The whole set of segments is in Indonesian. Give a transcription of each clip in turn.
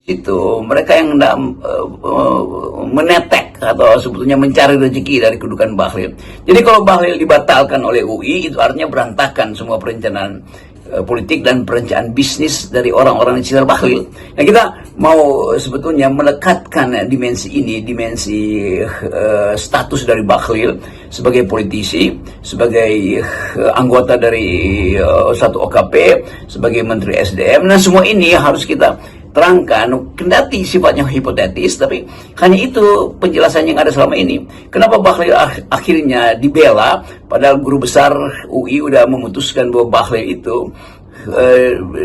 itu mereka yang menetek atau sebetulnya mencari rezeki dari kedudukan Bahlil. Jadi kalau Bahlil dibatalkan oleh UI, itu artinya berantakan semua perencanaan politik dan perencanaan bisnis dari orang-orang di sekitar Bahlil. Nah, kita mau sebetulnya melekatkan dimensi ini, dimensi status dari Bahlil sebagai politisi, sebagai anggota dari satu OKP, sebagai Menteri SDM. Nah, semua ini harus kita terangkan, kendati sifatnya hipotetis, tapi hanya itu penjelasan yang ada selama ini. Kenapa Bahlil akhirnya dibela, padahal guru besar UI udah memutuskan bahwa Bahlil itu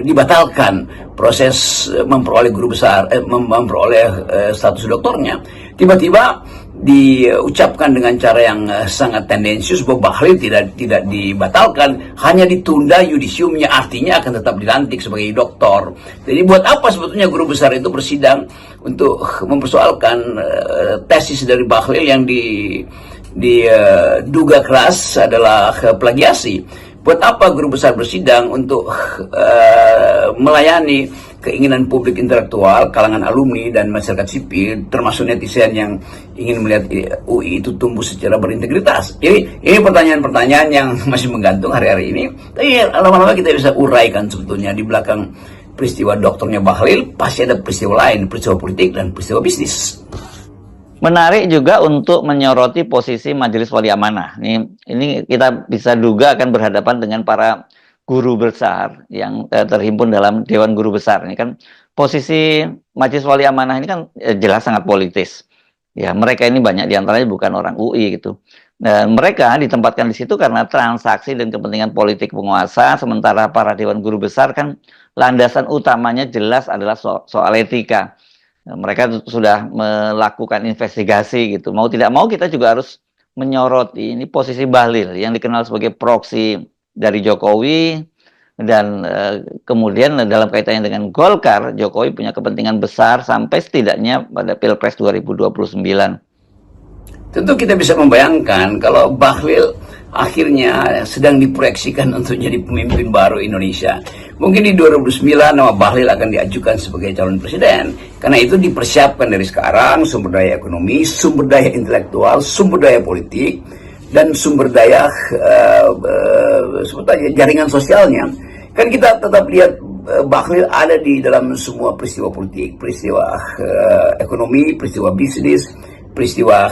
dibatalkan proses memperoleh guru besar, memperoleh status doktornya. Tiba-tiba diucapkan dengan cara yang sangat tendensius bahwa Bahlil tidak dibatalkan, hanya ditunda yudisiumnya, artinya akan tetap dilantik sebagai doktor. Jadi buat apa sebetulnya guru besar itu bersidang untuk mempersoalkan tesis dari Bahlil yang diduga keras adalah plagiasi? Buat apa guru besar bersidang untuk melayani keinginan publik intelektual, kalangan alumni dan masyarakat sipil, termasuk netizen yang ingin melihat UI itu tumbuh secara berintegritas? Ini pertanyaan-pertanyaan yang masih menggantung hari-hari ini. Tapi lama-lama kita bisa uraikan sebetulnya di belakang peristiwa doktornya Bahlil pasti ada peristiwa lain, peristiwa politik dan peristiwa bisnis. Menarik juga untuk menyoroti posisi Majelis Wali Amanah. Ini kita bisa duga akan berhadapan dengan para guru besar yang terhimpun dalam Dewan Guru Besar. Ini kan posisi Majelis Wali Amanah ini kan jelas sangat politis. Ya, mereka ini banyak diantaranya bukan orang UI gitu. Dan mereka ditempatkan di situ karena transaksi dan kepentingan politik penguasa, sementara para Dewan Guru Besar kan landasan utamanya jelas adalah soal etika. Mereka sudah melakukan investigasi gitu. Mau tidak mau kita juga harus menyoroti ini posisi Bahlil yang dikenal sebagai proksi dari Jokowi, dan kemudian dalam kaitannya dengan Golkar, Jokowi punya kepentingan besar sampai setidaknya pada Pilpres 2029. Tentu kita bisa membayangkan kalau Bahlil akhirnya sedang diproyeksikan untuk jadi pemimpin baru Indonesia. Mungkin di 2009 nama Bahlil akan diajukan sebagai calon presiden. Karena itu dipersiapkan dari sekarang sumber daya ekonomi, sumber daya intelektual, sumber daya politik, dan sumber daya sebetulnya jaringan sosialnya. Kan kita tetap lihat Bahlil ada di dalam semua peristiwa politik, peristiwa ekonomi, peristiwa bisnis, peristiwa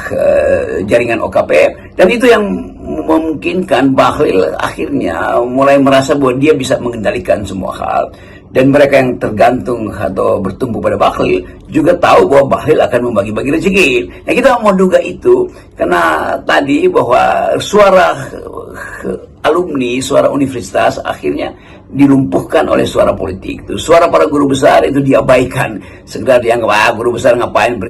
jaringan OKP, dan itu yang memungkinkan Bahlil akhirnya mulai merasa bahwa dia bisa mengendalikan semua hal. Dan mereka yang tergantung atau bertumbuh pada Bahlil juga tahu bahwa Bahlil akan membagi-bagi rezeki. Nah, kita mau duga itu karena tadi bahwa suara alumni, suara universitas akhirnya dilumpuhkan oleh suara politik. Suara para guru besar itu diabaikan, sekedar dianggap guru besar ngapain